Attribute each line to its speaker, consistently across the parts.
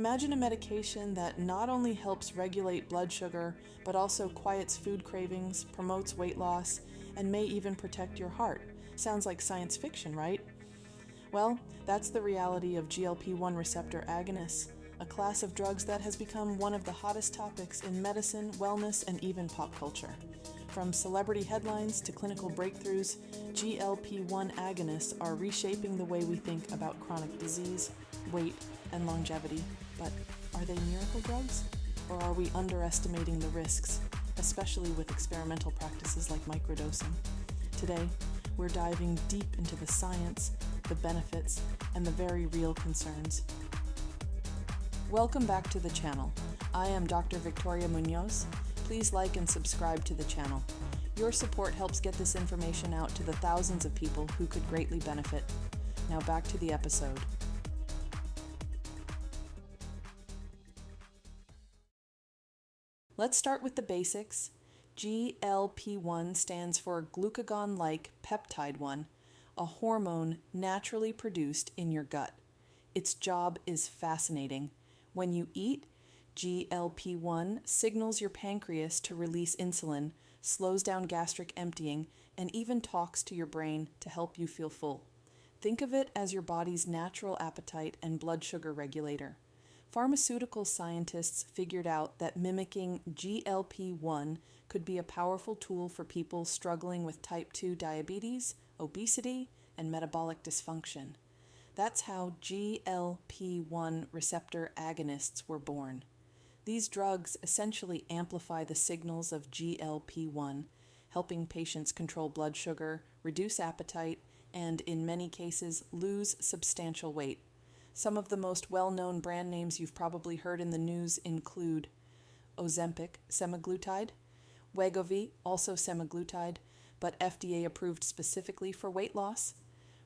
Speaker 1: Imagine a medication that not only helps regulate blood sugar, but also quiets food cravings, promotes weight loss, and may even protect your heart. Sounds like science fiction, right? Well, that's the reality of GLP-1 receptor agonists, a class of drugs that has become one of the hottest topics in medicine, wellness, and even pop culture. From celebrity headlines to clinical breakthroughs, GLP-1 agonists are reshaping the way we think about chronic disease, weight, and longevity. But are they miracle drugs? Or are we underestimating the risks, especially with experimental practices like microdosing? Today, we're diving deep into the science, the benefits, and the very real concerns. Welcome back to the channel. I am Dr. Victoria Munoz. Please like and subscribe to the channel. Your support helps get this information out to the thousands of people who could greatly benefit. Now back to the episode. Let's start with the basics. GLP-1 stands for glucagon-like peptide 1, a hormone naturally produced in your gut. Its job is fascinating. When you eat, GLP-1 signals your pancreas to release insulin, slows down gastric emptying, and even talks to your brain to help you feel full. Think of it as your body's natural appetite and blood sugar regulator. Pharmaceutical scientists figured out that mimicking GLP-1 could be a powerful tool for people struggling with type 2 diabetes, obesity, and metabolic dysfunction. That's how GLP-1 receptor agonists were born. These drugs essentially amplify the signals of GLP-1, helping patients control blood sugar, reduce appetite, and in many cases lose substantial weight. Some of the most well-known brand names you've probably heard in the news include Ozempic, Semaglutide, Wegovy, also Semaglutide, but FDA approved specifically for weight loss,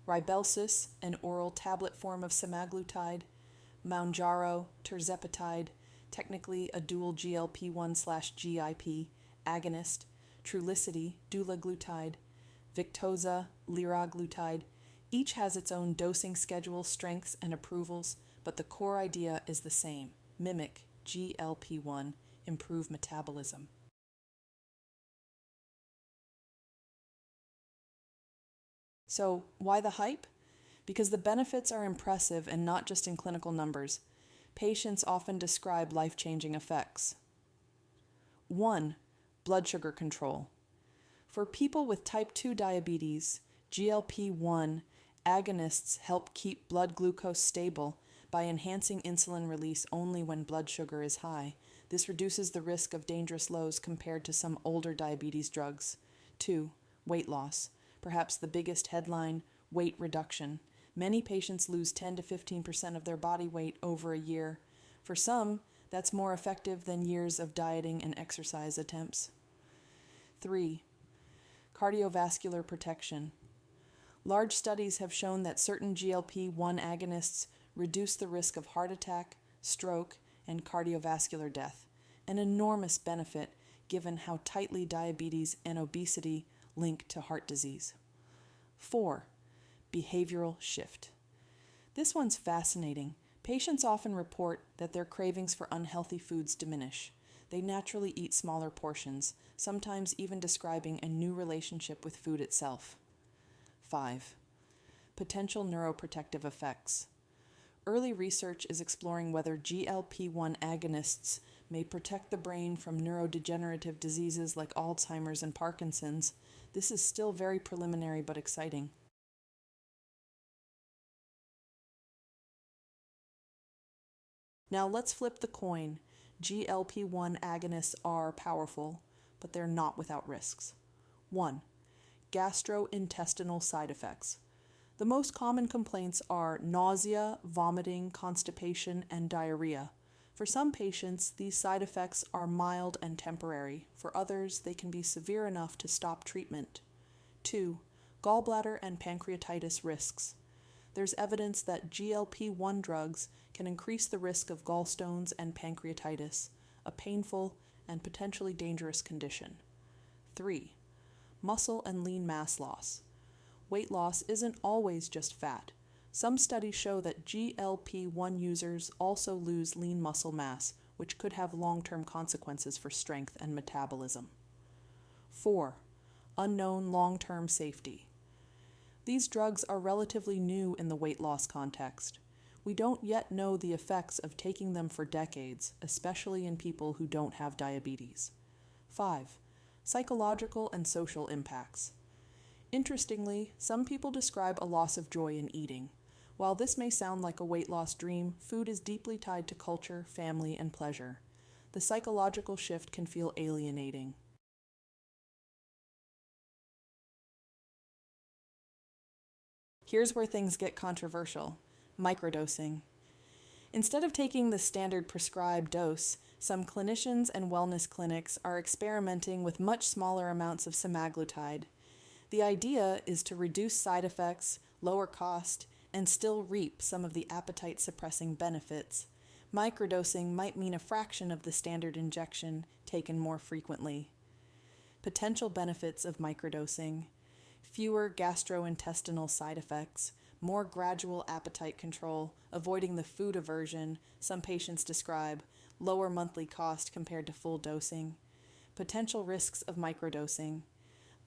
Speaker 1: Rybelsus, an oral tablet form of Semaglutide, Mounjaro, tirzepatide, technically a dual GLP-1/GIP agonist, Trulicity, dulaglutide, Victoza, liraglutide. Each has its own dosing schedule, strengths, and approvals, but the core idea is the same: mimic GLP-1, improve metabolism. So, why the hype? Because the benefits are impressive and not just in clinical numbers. Patients often describe life-changing effects. 1. Blood sugar control. For people with type 2 diabetes, GLP-1 agonists help keep blood glucose stable by enhancing insulin release only when blood sugar is high. This reduces the risk of dangerous lows compared to some older diabetes drugs. 2. Weight loss. Perhaps the biggest headline, weight reduction. Many patients lose 10 to 15% of their body weight over a year. For some, that's more effective than years of dieting and exercise attempts. 3. Cardiovascular protection. Large studies have shown that certain GLP-1 agonists reduce the risk of heart attack, stroke, and cardiovascular death, an enormous benefit given how tightly diabetes and obesity link to heart disease. 4. Behavioral shift. This one's fascinating. Patients often report that their cravings for unhealthy foods diminish. They naturally eat smaller portions, sometimes even describing a new relationship with food itself. 5. Potential neuroprotective effects. Early research is exploring whether GLP-1 agonists may protect the brain from neurodegenerative diseases like Alzheimer's and Parkinson's. This is still very preliminary but exciting. Now let's flip the coin. GLP-1 agonists are powerful, but they're not without risks. 1. Gastrointestinal side effects. The most common complaints are nausea, vomiting, constipation, and diarrhea. For some patients, these side effects are mild and temporary. For others, they can be severe enough to stop treatment. 2. Gallbladder and pancreatitis risks. There's evidence that GLP-1 drugs can increase the risk of gallstones and pancreatitis, a painful and potentially dangerous condition. 3. Muscle and lean mass loss. Weight loss isn't always just fat. Some studies show that GLP-1 users also lose lean muscle mass, which could have long-term consequences for strength and metabolism. 4. Unknown long-term safety. These drugs are relatively new in the weight loss context. We don't yet know the effects of taking them for decades, especially in people who don't have diabetes. 5. Psychological and social impacts. Interestingly, some people describe a loss of joy in eating. While this may sound like a weight loss dream, food is deeply tied to culture, family, and pleasure. The psychological shift can feel alienating. Here's where things get controversial. Microdosing. Instead of taking the standard prescribed dose, some clinicians and wellness clinics are experimenting with much smaller amounts of semaglutide. The idea is to reduce side effects, lower cost, and still reap some of the appetite-suppressing benefits. Microdosing might mean a fraction of the standard injection, taken more frequently. Potential benefits of microdosing: fewer gastrointestinal side effects, more gradual appetite control, avoiding the food aversion some patients describe, lower monthly cost compared to full dosing. Potential risks of microdosing: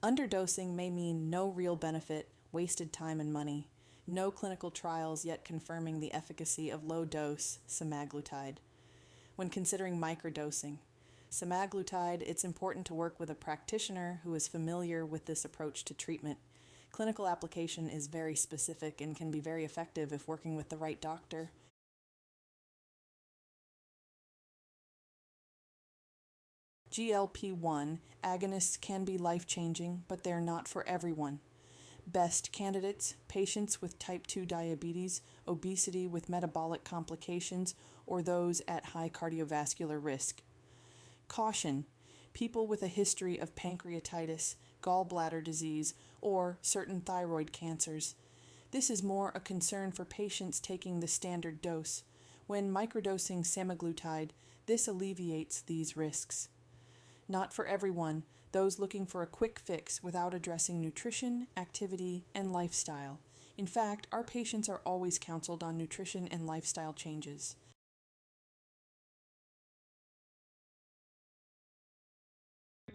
Speaker 1: underdosing may mean no real benefit, wasted time and money. No clinical trials yet confirming the efficacy of low-dose semaglutide. When considering microdosing, semaglutide, it's important to work with a practitioner who is familiar with this approach to treatment. Clinical application is very specific and can be very effective if working with the right doctor. GLP-1 agonists can be life-changing, but they're not for everyone. Best candidates: patients with type 2 diabetes, obesity with metabolic complications, or those at high cardiovascular risk. Caution: people with a history of pancreatitis, gallbladder disease, or certain thyroid cancers. This is more a concern for patients taking the standard dose. When microdosing semaglutide, this alleviates these risks. Not for everyone, those looking for a quick fix without addressing nutrition, activity, and lifestyle. In fact, our patients are always counseled on nutrition and lifestyle changes.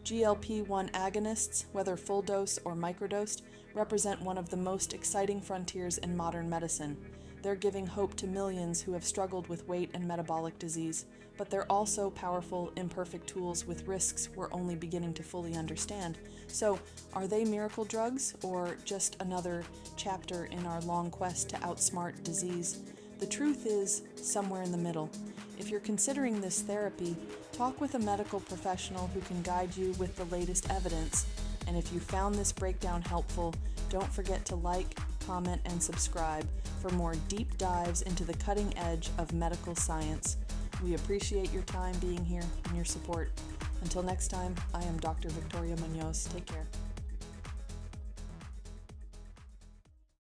Speaker 1: GLP-1 agonists, whether full dose or microdosed, represent one of the most exciting frontiers in modern medicine. They're giving hope to millions who have struggled with weight and metabolic disease, but they're also powerful, imperfect tools with risks we're only beginning to fully understand. So, are they miracle drugs, or just another chapter in our long quest to outsmart disease? The truth is somewhere in the middle. If you're considering this therapy, talk with a medical professional who can guide you with the latest evidence. And if you found this breakdown helpful, don't forget to like, comment, and subscribe for more deep dives into the cutting edge of medical science. We appreciate your time being here and your support. Until next time, I am Dr. Victoria Munoz. Take care.